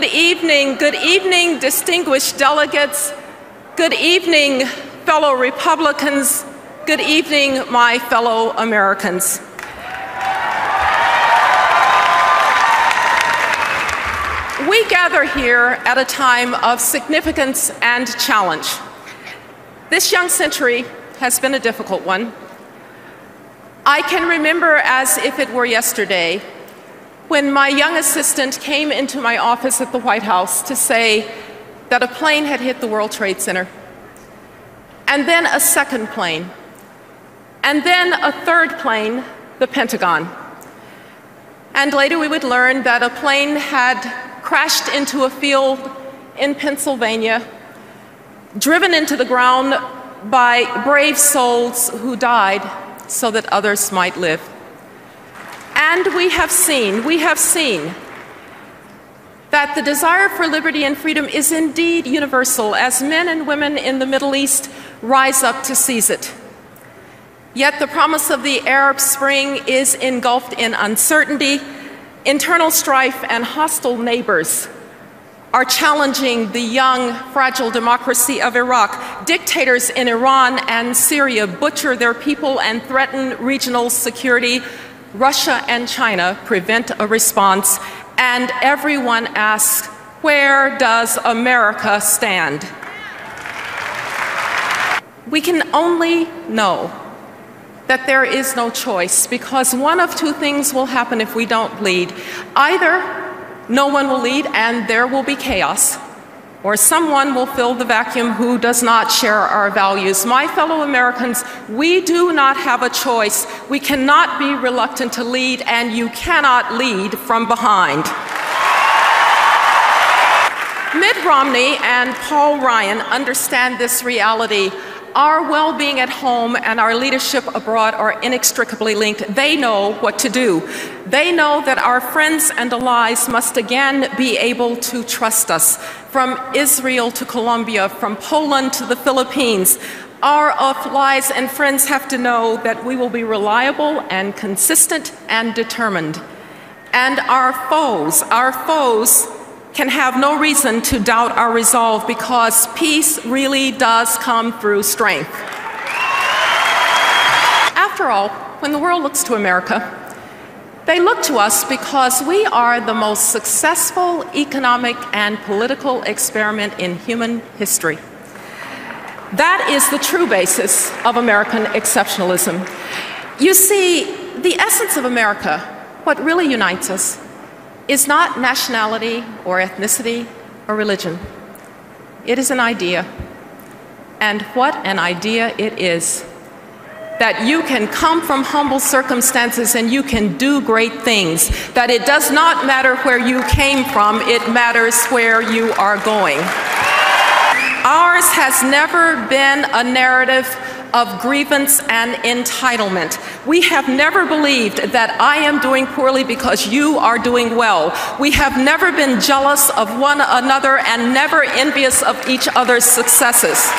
Good evening, distinguished delegates. Good evening, fellow Republicans. Good evening, my fellow Americans. We gather here at a time of significance and challenge. This young century has been a difficult one. I can remember as if it were yesterday when my young assistant came into my office at the White House to say that a plane had hit the World Trade Center, and then a second plane, and then a third plane, the Pentagon. And later we would learn that a plane had crashed into a field in Pennsylvania, driven into the ground by brave souls who died so that others might live. And we have seen that the desire for liberty and freedom is indeed universal as men and women in the Middle East rise up to seize it. Yet the promise of the Arab Spring is engulfed in uncertainty. Internal strife and hostile neighbors are challenging the young, fragile democracy of Iraq. Dictators in Iran and Syria butcher their people and threaten regional security. Russia and China prevent a response, and everyone asks, where does America stand? We can only know that there is no choice, because one of two things will happen if we don't lead. Either no one will lead and there will be chaos, or someone will fill the vacuum who does not share our values. My fellow Americans, we do not have a choice. We cannot be reluctant to lead, and you cannot lead from behind. Mitt Romney and Paul Ryan understand this reality. Our well-being at home and our leadership abroad are inextricably linked. They know what to do. They know that our friends and allies must again be able to trust us. From Israel to Colombia, from Poland to the Philippines, our allies and friends have to know that we will be reliable and consistent and determined. And our foes can have no reason to doubt our resolve, because peace really does come through strength. After all, when the world looks to America, they look to us because we are the most successful economic and political experiment in human history. That is the true basis of American exceptionalism. You see, the essence of America, what really unites us, is not nationality or ethnicity or religion. It is an idea. And what an idea it is. That you can come from humble circumstances and you can do great things. That it does not matter where you came from, it matters where you are going. Ours has never been a narrative of grievance and entitlement. We have never believed that I am doing poorly because you are doing well. We have never been jealous of one another and never envious of each other's successes.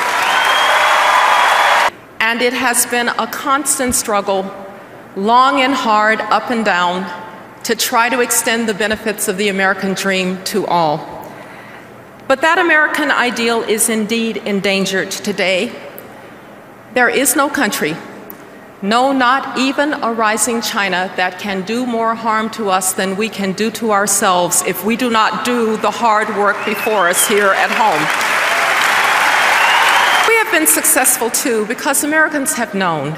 And it has been a constant struggle, long and hard, up and down, to try to extend the benefits of the American dream to all. But that American ideal is indeed endangered today. There is no country, no, not even a rising China, that can do more harm to us than we can do to ourselves if we do not do the hard work before us here at home. We have been successful too because Americans have known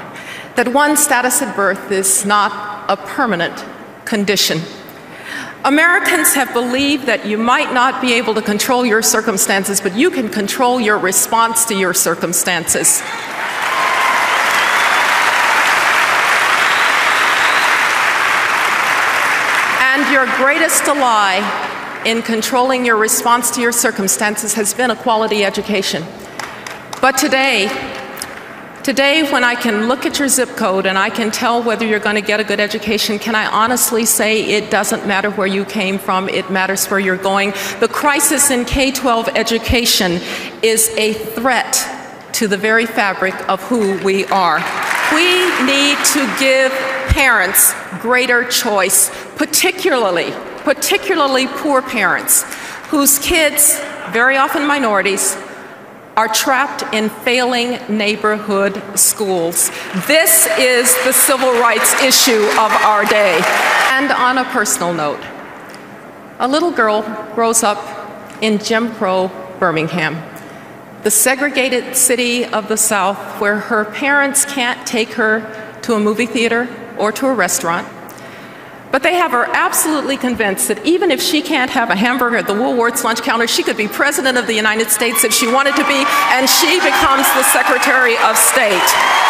that one's status at birth is not a permanent condition. Americans have believed that you might not be able to control your circumstances, but you can control your response to your circumstances. And your greatest ally in controlling your response to your circumstances has been a quality education. But today, when I can look at your zip code and I can tell whether you're going to get a good education, can I honestly say it doesn't matter where you came from, it matters where you're going? The crisis in K-12 education is a threat to the very fabric of who we are. We need to give parents greater choice, particularly poor parents whose kids, very often minorities, are trapped in failing neighborhood schools. This is the civil rights issue of our day. And on a personal note, a little girl grows up in Jim Crow Birmingham, the segregated city of the South where her parents can't take her to a movie theater or to a restaurant. But they have her absolutely convinced that even if she can't have a hamburger at the Woolworth's lunch counter, she could be President of the United States if she wanted to be, and she becomes the Secretary of State.